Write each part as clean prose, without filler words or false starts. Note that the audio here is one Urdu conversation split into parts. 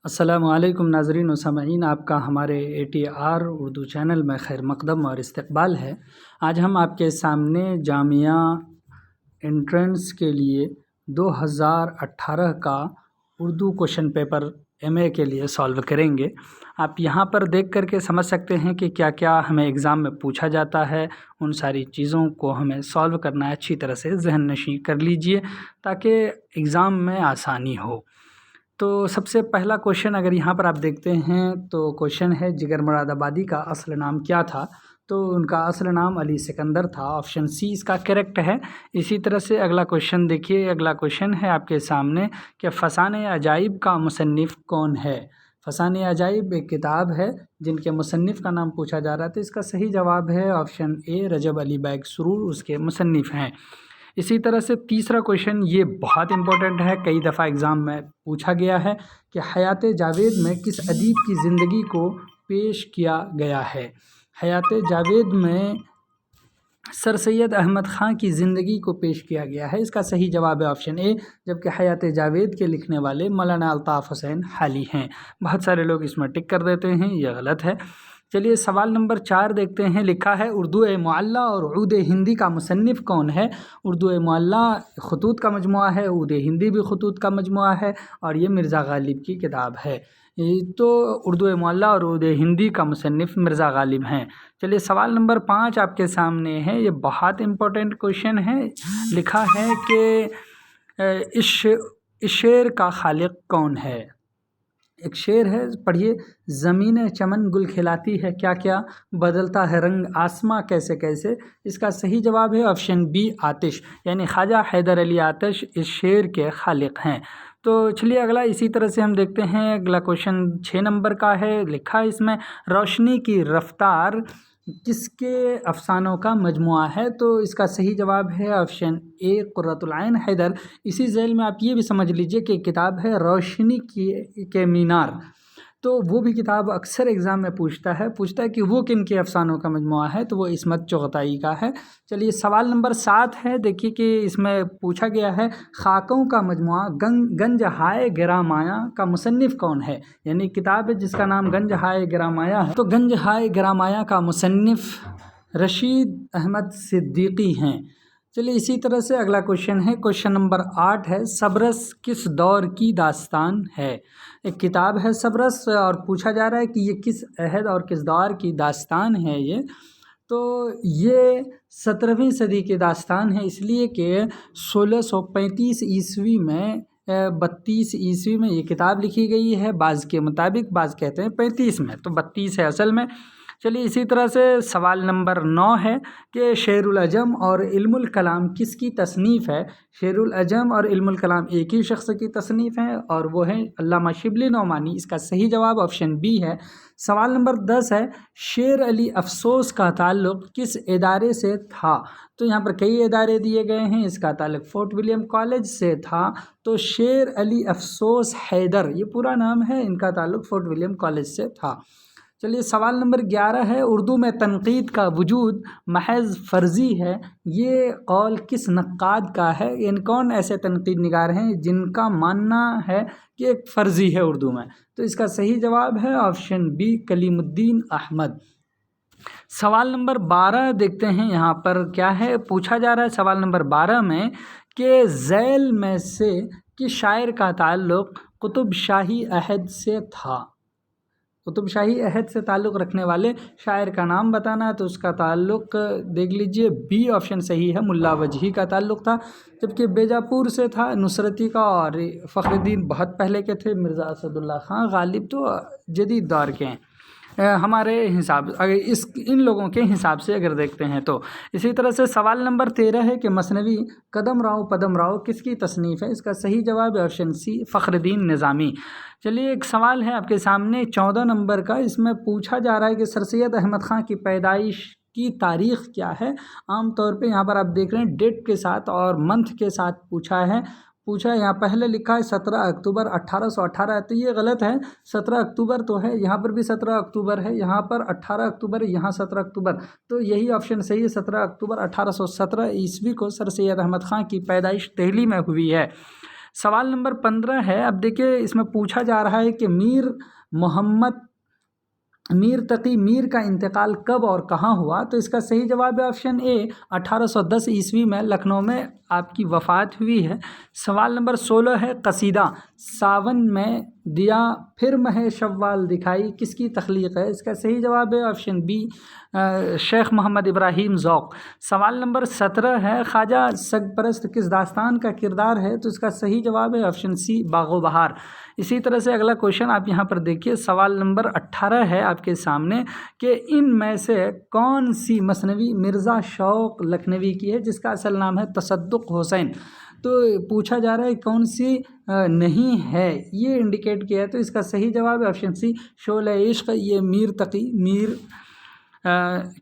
السلام علیکم ناظرین و سامعین، آپ کا ہمارے ATR اردو چینل میں خیر مقدم اور استقبال ہے۔ آج ہم آپ کے سامنے جامعہ انٹرنس کے لیے 2018 کا اردو کوشچن پیپر MA کے لیے سالو کریں گے۔ آپ یہاں پر دیکھ کر کے سمجھ سکتے ہیں کہ کیا کیا ہمیں ایگزام میں پوچھا جاتا ہے۔ ان ساری چیزوں کو ہمیں سالو کرنا ہے، اچھی طرح سے ذہن نشین کر لیجئے تاکہ ایگزام میں آسانی ہو۔ تو سب سے پہلا کوشچن اگر یہاں پر آپ دیکھتے ہیں تو کوشچن ہے جگر مراد آبادی کا اصل نام کیا تھا؟ تو ان کا اصل نام علی سکندر تھا، آپشن سی اس کا کریکٹ ہے۔ اسی طرح سے اگلا کوشچن دیکھیے، اگلا کوشچن ہے آپ کے سامنے کہ فسانۂ عجائب کا مصنف کون ہے؟ فسانۂ عجائب ایک کتاب ہے جن کے مصنف کا نام پوچھا جا رہا تھا۔ اس کا صحیح جواب ہے آپشن اے، رجب علی بیگ سرور اس کے مصنف ہیں۔ اسی طرح سے تیسرا کوشچن، یہ بہت امپورٹنٹ ہے، کئی دفعہ ایگزام میں پوچھا گیا ہے کہ حیات جاوید میں کس ادیب کی زندگی کو پیش کیا گیا ہے؟ حیات جاوید میں سر سید احمد خان کی زندگی کو پیش کیا گیا ہے۔ اس کا صحیح جواب ہے آپشن اے، جبکہ حیات جاوید کے لکھنے والے مولانا الطاف حسین حالی ہیں۔ بہت سارے لوگ اس میں ٹک کر دیتے ہیں، یہ غلط ہے۔ چلیے سوال نمبر 4 دیکھتے ہیں۔ لکھا ہے اردو معلیٰ اور عود ہندی کا مصنف کون ہے؟ اردو معلیٰ خطوط کا مجموعہ ہے، عود ہندی بھی خطوط کا مجموعہ ہے اور یہ مرزا غالب کی کتاب ہے۔ تو اردو معلیٰ اور عود ہندی کا مصنف مرزا غالب ہیں۔ چلیے سوال نمبر 5 آپ کے سامنے ہے، یہ بہت امپورٹنٹ کوشچن ہے۔ لکھا ہے کہ اس شعر کا خالق کون ہے؟ ایک شعر ہے، پڑھیے۔ زمین چمن گل کھلاتی ہے کیا کیا، بدلتا ہے رنگ آسماں کیسے کیسے۔ اس کا صحیح جواب ہے آپشن بی، آتش، یعنی خواجہ حیدر علی آتش اس شعر کے خالق ہیں۔ تو چلیے اگلا اسی طرح سے ہم دیکھتے ہیں، اگلا کوشچن 6 نمبر کا ہے۔ لکھا ہے اس میں روشنی کی رفتار کس کے افسانوں کا مجموعہ ہے؟ تو اس کا صحیح جواب ہے آپشن اے، قرۃ العین حیدر۔ اسی ذیل میں آپ یہ بھی سمجھ لیجئے کہ کتاب ہے روشنی کے مینار، تو وہ بھی کتاب اکثر ایگزام میں پوچھتا ہے کہ وہ کن کے افسانوں کا مجموعہ ہے، تو وہ عصمت چغتائی کا ہے۔ چلیے سوال نمبر 7 ہے، دیکھیے کہ اس میں پوچھا گیا ہے خاکوں کا مجموعہ گنج ہائے گراں مایہ کا مصنف کون ہے؟ یعنی کتاب ہے جس کا نام گنج ہائے گراں مایہ ہے، تو گنج ہائے گراں مایہ کا مصنف رشید احمد صدیقی ہیں۔ چلیے اسی طرح سے اگلا کوشچن ہے، کوشچن نمبر 8 ہے، سبرس کس دور کی داستان ہے؟ ایک کتاب ہے سبرس اور پوچھا جا رہا ہے کہ یہ کس عہد اور کس دور کی داستان ہے یہ؟ تو یہ 17ویں صدی کی داستان ہے، اس لیے کہ 1635 عیسوی میں 32 عیسوی میں یہ کتاب لکھی گئی ہے، بعض کے مطابق، بعض کہتے ہیں 35 میں، تو 32 ہے اصل میں۔ چلیے اسی طرح سے سوال نمبر 9 ہے کہ شعر العجم اور علم الکلام کس کی تصنیف ہے؟ شعر العجم اور علم الکلام ایک ہی شخص کی تصنیف ہیں اور وہ ہیں علامہ شبلی نعمانی۔ اس کا صحیح جواب آپشن بی ہے۔ سوال نمبر 10 ہے، شیر علی افسوس کا تعلق کس ادارے سے تھا؟ تو یہاں پر کئی ادارے دیے گئے ہیں، اس کا تعلق فورٹ ولیم کالج سے تھا، تو شیر علی افسوس حیدر یہ پورا نام ہے، ان کا تعلق فورٹ ولیم کالج سے تھا۔ چلیے سوال نمبر 11 ہے، اردو میں تنقید کا وجود محض فرضی ہے، یہ قول کس نقاد کا ہے؟ یعنی کون ایسے تنقید نگار ہیں جن کا ماننا ہے کہ ایک فرضی ہے اردو میں؟ تو اس کا صحیح جواب ہے آپشن بی، کلیم الدین احمد۔ سوال نمبر 12 دیکھتے ہیں، یہاں پر کیا ہے پوچھا جا رہا ہے سوال نمبر 12 میں کہ ذیل میں سے کس شاعر کا تعلق قطب شاہی عہد سے تھا؟ قطب شاہی عہد سے تعلق رکھنے والے شاعر کا نام بتانا ہے، تو اس کا تعلق دیکھ لیجئے بی آپشن صحیح ہے، ملا وجہی کا تعلق تھا، جبکہ بیجاپور سے تھا نصرتی کا، اور فخر الدین بہت پہلے کے تھے، مرزا اسد اللہ خان غالب تو جدید دور کے ہیں ہمارے حساب، اگر ان لوگوں کے حساب سے اگر دیکھتے ہیں تو۔ اسی طرح سے سوال نمبر 13 ہے کہ مثنوی قدم راؤ پدم راؤ کس کی تصنیف ہے؟ اس کا صحیح جواب ہے آپشن سی، فخر الدین نظامی۔ چلیے ایک سوال ہے آپ کے سامنے 14 نمبر کا، اس میں پوچھا جا رہا ہے کہ سر سید احمد خان کی پیدائش کی تاریخ کیا ہے؟ عام طور پہ یہاں پر آپ دیکھ رہے ہیں ڈیٹ کے ساتھ اور منتھ کے ساتھ پوچھا ہے، یہاں پہلے لکھا ہے 17 اکتوبر 1818 ہے، تو یہ غلط ہے، 17 اکتوبر تو ہے، یہاں پر بھی 17 اکتوبر ہے، یہاں پر 18 اکتوبر ہے، یہاں 17 اکتوبر، تو یہی آپشن صحیح ہے، 17 اکتوبر 1817 عیسوی کو سر سید احمد خان کی پیدائش دہلی میں ہوئی ہے۔ سوال نمبر 15 ہے، اب دیکھیے اس میں پوچھا جا رہا ہے کہ میر تقی میر کا انتقال کب اور کہاں ہوا؟ تو اس کا صحیح جواب ہے آپشن اے 1810 عیسوی میں لکھنؤ میں آپ کی وفات ہوئی ہے۔ سوال نمبر 16 ہے، قصیدہ ساون میں دیا پھر ماہ شوال دکھائی کس کی تخلیق ہے؟ اس کا صحیح جواب ہے آپشن بی شیخ محمد ابراہیم ذوق۔ سوال نمبر 17 ہے، خواجہ سگ پرست کس داستان کا کردار ہے؟ تو اس کا صحیح جواب ہے آپشن سی باغ و بہار۔ اسی طرح سے اگلا کوشچن آپ یہاں پر دیکھیے، سوال نمبر 18 ہے آپ کے سامنے کہ ان میں سے کون سی مثنوی مرزا شوق لکھنوی کی ہے جس کا اصل نام ہے تصدق حسین؟ تو پوچھا جا رہا ہے کون سی نہیں ہے، یہ انڈیکیٹ کیا ہے، تو اس کا صحیح جواب ہے آپشن سی شعلہ عشق، یہ میر تقی میر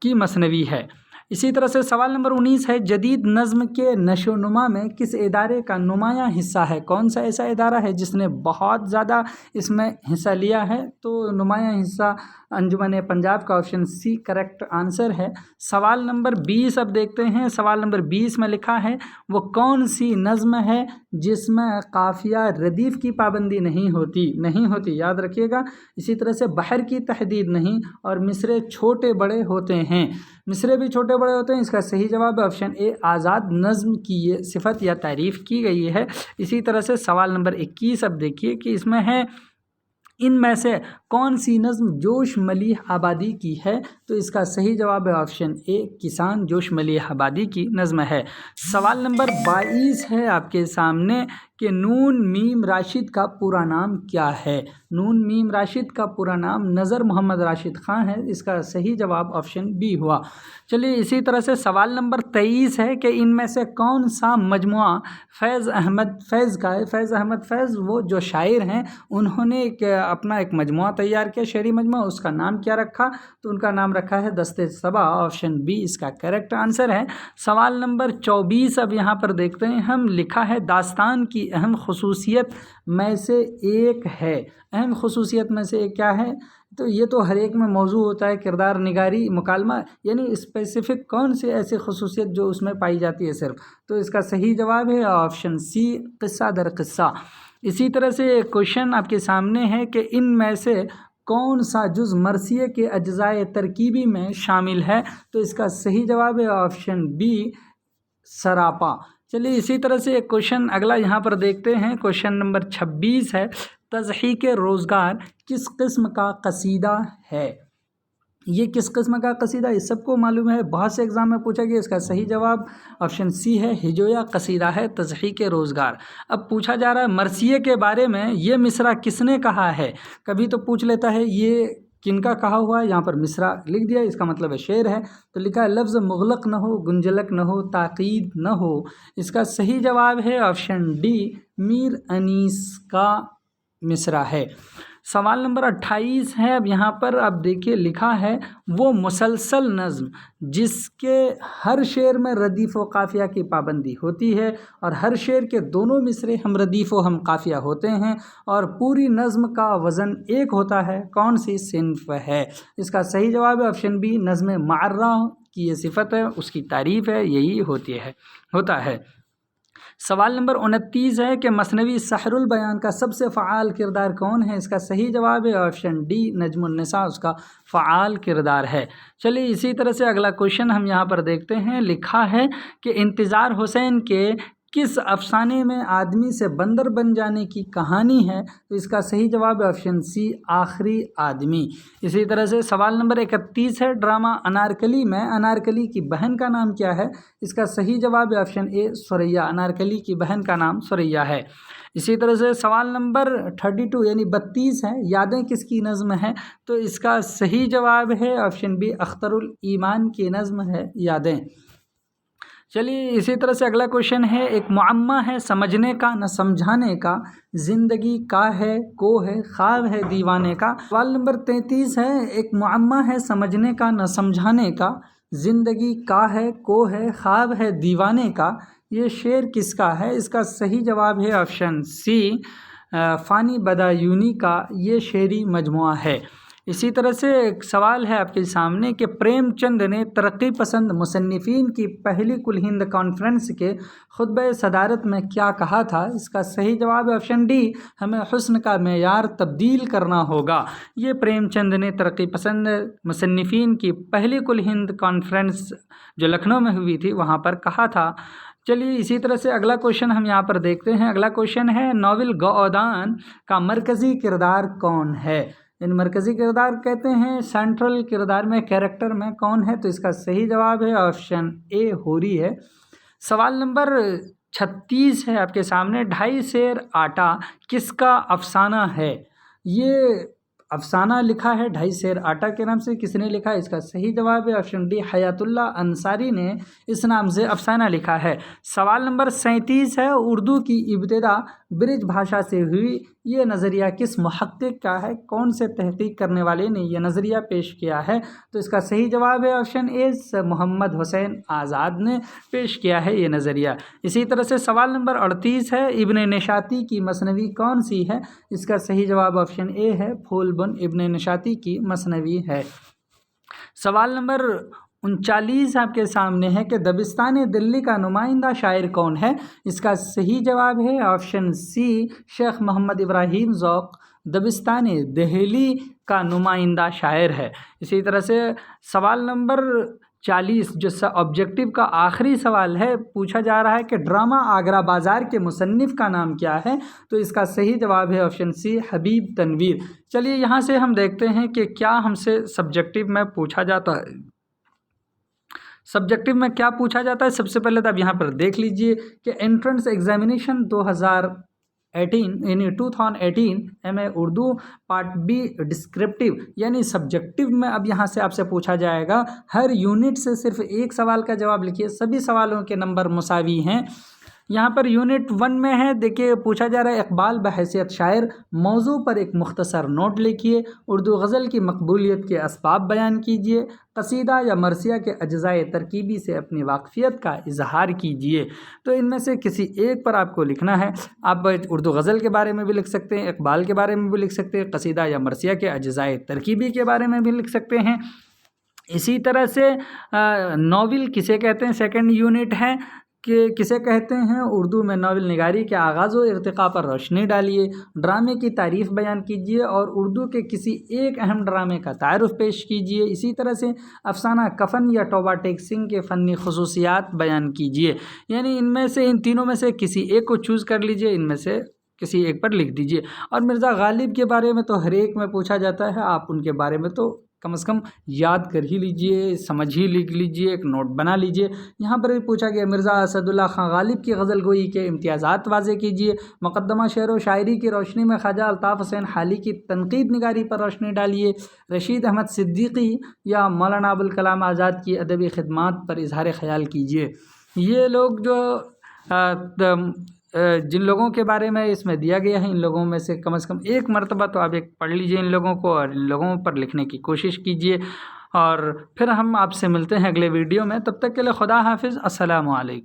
کی مثنوی ہے۔ اسی طرح سے سوال نمبر 19 ہے، جدید نظم کے نشو و نما میں کس ادارے کا نمایاں حصہ ہے؟ کون سا ایسا ادارہ ہے جس نے بہت زیادہ اس میں حصہ لیا ہے؟ تو نمایاں حصہ انجمن پنجاب کا آپشن سی کریکٹ آنسر ہے۔ سوال نمبر 20 اب دیکھتے ہیں، سوال نمبر 20 میں لکھا ہے، وہ کون سی نظم ہے جس میں قافیہ ردیف کی پابندی نہیں ہوتی، یاد رکھیے گا۔ اسی طرح سے بحر کی تحدید نہیں، اور مصرے چھوٹے بڑے ہوتے ہیں، مصرے بھی چھوٹے بڑے ہوتے ہیں۔ اس کا صحیح جواب ہے آپشن اے آزاد نظم کی یہ صفت یا تعریف کی گئی ہے۔ اسی طرح سے سوال نمبر 21 اب دیکھیے کہ اس میں ہے، ان میں سے کون سی نظم جوش ملیح آبادی کی ہے؟ تو اس کا صحیح جواب ہے آپشن اے کسان جوش ملیح آبادی کی نظم ہے۔ سوال نمبر 22 ہے آپ کے سامنے کہ نون میم راشد کا پورا نام کیا ہے؟ نون میم راشد کا پورا نام نظر محمد راشد خان ہے، اس کا صحیح جواب آپشن بی ہوا۔ چلیے اسی طرح سے سوال نمبر 23 ہے کہ ان میں سے کون سا مجموعہ فیض احمد فیض کا ہے؟ فیض احمد فیض وہ جو شاعر ہیں، انہوں نے اپنا ایک مجموعہ تیار کیا، شعری مجموعہ، اس کا نام کیا رکھا؟ تو ان کا نام رکھا ہے دست صبا، آپشن بی اس کا کریکٹ آنسر ہے۔ سوال نمبر 24 اب یہاں پر دیکھتے ہیں ہم، لکھا ہے داستان کی اہم خصوصیت میں سے ایک ہے۔ اہم خصوصیت میں سے ایک کیا ہے؟ تو یہ تو ہر ایک میں موضوع ہوتا ہے، کردار نگاری مکالمہ، یعنی اسپیسیفک کون سی ایسی خصوصیت جو اس میں پائی جاتی ہے صرف؟ تو اس کا صحیح جواب ہے آپشن سی قصہ در قصہ۔ اسی طرح سے ایک کوشچن آپ کے سامنے ہے کہ ان میں سے کون سا جز مرثیے کے اجزائے ترکیبی میں شامل ہے؟ تو اس کا صحیح جواب ہے آپشن بی سراپا۔ چلیے اسی طرح سے ایک کوشچن اگلا یہاں پر دیکھتے ہیں، کوشچن نمبر 26 ہے، تضحیک روزگار کس قسم کا قصیدہ ہے؟ یہ کس قسم کا قصیدہ؟ اس سب کو معلوم ہے، بہت سے ایگزام میں پوچھا گیا، اس کا صحیح جواب آپشن سی ہے، ہجویہ قصیدہ ہے تضحیک روزگار۔ اب پوچھا جا رہا ہے مرثیے کے بارے میں، یہ مصرع کس نے کہا ہے؟ کبھی تو پوچھ لیتا ہے یہ کن کا کہا ہوا ہے، یہاں پر مصرع لکھ دیا، اس کا مطلب ہے شعر ہے، تو لکھا ہے لفظ مغلق نہ ہو، گنجلک نہ ہو، تاکید نہ ہو۔ اس کا صحیح جواب ہے آپشن ڈی میر انیس کا مصرع ہے۔ سوال نمبر 28 ہے اب یہاں پر اب دیکھیے لکھا ہے، وہ مسلسل نظم جس کے ہر شعر میں ردیف و قافیہ کی پابندی ہوتی ہے اور ہر شعر کے دونوں مصرے ہم ردیف و ہم قافیہ ہوتے ہیں اور پوری نظم کا وزن ایک ہوتا ہے، کون سی صنف ہے؟ اس کا صحیح جواب ہے آپشن بی نظم معرہ کی یہ صفت ہے، اس کی تعریف ہے، یہی ہوتا ہے۔ سوال نمبر 29 ہے کہ مثنوی سحر البیان کا سب سے فعال کردار کون ہے؟ اس کا صحیح جواب ہے آپشن ڈی نجم النساء اس کا فعال کردار ہے۔ چلیے اسی طرح سے اگلا کوشچن ہم یہاں پر دیکھتے ہیں، لکھا ہے کہ انتظار حسین کے کس افسانے میں آدمی سے بندر بن جانے کی کہانی ہے؟ تو اس کا صحیح جواب ہے آپشن سی آخری آدمی۔ اسی طرح سے سوال نمبر 31 ہے، ڈرامہ انارکلی میں انارکلی کی بہن کا نام کیا ہے؟ اس کا صحیح جواب ہے آپشن اے ثریا، انارکلی کی بہن کا نام ثریا ہے۔ اسی طرح سے سوال نمبر 32 یعنی 32 ہے، یادیں کس کی نظم ہے؟ تو اس کا صحیح جواب ہے آپشن بی اختر الایمان کی نظم ہے یادیں۔ چلیے اسی طرح سے اگلا کوشچن ہے، ایک معمہ ہے سمجھنے کا نہ سمجھانے کا، زندگی کا ہے کو ہے خواب ہے دیوانے کا۔ سوال نمبر 33 ہے، ایک معمہ ہے سمجھنے کا نہ سمجھانے کا، زندگی کا ہے کو ہے خواب ہے دیوانے کا، یہ شعر کس کا ہے؟ اس کا صحیح جواب ہے آپشن سی فانی بدایونی کا یہ شعری مجموعہ ہے۔ اسی طرح سے ایک سوال ہے آپ کے سامنے کہ پریم چند نے ترقی پسند مصنفین کی پہلی کل ہند کانفرنس کے خطبہ صدارت میں کیا کہا تھا؟ اس کا صحیح جواب ہے آپشن ڈی، ہمیں حسن کا معیار تبدیل کرنا ہوگا۔ یہ پریم چند نے ترقی پسند مصنفین کی پہلی کل ہند کانفرنس جو لکھنؤ میں ہوئی تھی وہاں پر کہا تھا۔ چلیے اسی طرح سے اگلا کوشچن ہم یہاں پر دیکھتے ہیں۔ اگلا کوشچن ہے ناول گؤدان کا مرکزی کردار کون ہے؟ ان مرکزی کردار کہتے ہیں سینٹرل کردار میں، کیریکٹر میں کون ہے؟ تو اس کا صحیح جواب ہے آپشن اے، ہوری ہے۔ سوال نمبر 36 ہے آپ کے سامنے، 2.5 سیر آٹا کس کا افسانہ ہے؟ یہ افسانہ لکھا ہے 2.5 سیر آٹا کے نام سے، کس نے لکھا ہے؟ اس کا صحیح جواب ہے آپشن ڈی، حیات اللہ انصاری نے اس نام سے افسانہ لکھا ہے۔ سوال نمبر 37 ہے، اردو کی ابتدا برج بھاشا سے ہوئی، یہ نظریہ کس محقق کا ہے؟ کون سے تحقیق کرنے والے نے یہ نظریہ پیش کیا ہے؟ تو اس کا صحیح جواب ہے آپشن اے، محمد حسین آزاد نے پیش کیا ہے یہ نظریہ۔ اسی طرح سے سوال نمبر 38 ہے، ابن نشاطی کی مثنوی کون سی ہے؟ اس کا صحیح جواب آپشن اے ہے، پھول بن ابن نشاطی کی مثنوی ہے۔ سوال نمبر 39 آپ کے سامنے ہے کہ دبستان دلی کا نمائندہ شاعر کون ہے؟ اس کا صحیح جواب ہے آپشن سی، شیخ محمد ابراہیم ذوق دبستان دہلی کا نمائندہ شاعر ہے۔ اسی طرح سے سوال نمبر 40 جو آبجیکٹو کا آخری سوال ہے، پوچھا جا رہا ہے کہ ڈرامہ آگرہ بازار کے مصنف کا نام کیا ہے؟ تو اس کا صحیح جواب ہے آپشن سی، حبیب تنویر۔ چلیے یہاں سے ہم دیکھتے ہیں کہ کیا ہم سے سبجیکٹو میں پوچھا جاتا ہے۔ سبجیکٹو میں کیا پوچھا جاتا ہے؟ سب سے پہلے تو آپ یہاں پر دیکھ لیجئے کہ entrance examination 2018 M A Urdu part B descriptive یعنی سبجیکٹو میں اب یہاں سے آپ سے پوچھا جائے گا، ہر یونٹ سے صرف ایک سوال کا جواب لکھیے، سبھی سوالوں کے نمبر مساوی ہیں۔ یہاں پر یونٹ 1 میں ہے، دیکھیے پوچھا جا رہا ہے اقبال بحیثیت شاعر، موضوع پر ایک مختصر نوٹ لکھیے، اردو غزل کی مقبولیت کے اسباب بیان کیجیے، قصیدہ یا مرثیہ کے اجزائے ترکیبی سے اپنی واقفیت کا اظہار کیجیے۔ تو ان میں سے کسی ایک پر آپ کو لکھنا ہے۔ آپ اردو غزل کے بارے میں بھی لکھ سکتے ہیں، اقبال کے بارے میں بھی لکھ سکتے ہیں، قصیدہ یا مرثیہ کے اجزائے ترکیبی کے بارے میں بھی لکھ سکتے ہیں۔ اسی طرح سے ناول کسے کہتے ہیں، سیکنڈ یونٹ ہے کہ کسے کہتے ہیں، اردو میں ناول نگاری کے آغاز و ارتقاء پر روشنی ڈالیے، ڈرامے کی تعریف بیان کیجیے اور اردو کے کسی ایک اہم ڈرامے کا تعارف پیش کیجیے۔ اسی طرح سے افسانہ کفن یا توبہ ٹیک سنگھ کے فنی خصوصیات بیان کیجیے، یعنی ان میں سے ان تینوں میں سے کسی ایک کو چوز کر لیجیے، ان میں سے کسی ایک پر لکھ دیجیے۔ اور مرزا غالب کے بارے میں تو ہر ایک میں پوچھا جاتا ہے، آپ ان کے بارے میں تو کم از کم یاد کر ہی لیجئے، سمجھ ہی لکھ لیجئے، ایک نوٹ بنا لیجئے۔ یہاں پر بھی پوچھا گیا مرزا اسد اللہ خان غالب کی غزل گوئی کے امتیازات واضح کیجئے، مقدمہ شعر و شاعری کی روشنی میں خواجہ الطاف حسین حالی کی تنقید نگاری پر روشنی ڈالیے، رشید احمد صدیقی یا مولانا ابوالکلام آزاد کی ادبی خدمات پر اظہار خیال کیجئے۔ یہ لوگ جو جن لوگوں کے بارے میں اس میں دیا گیا ہے، ان لوگوں میں سے کم از کم ایک مرتبہ تو آپ ایک پڑھ لیجئے ان لوگوں کو، اور ان لوگوں پر لکھنے کی کوشش کیجئے۔ اور پھر ہم آپ سے ملتے ہیں اگلے ویڈیو میں، تب تک کے لیے خدا حافظ، السلام علیکم۔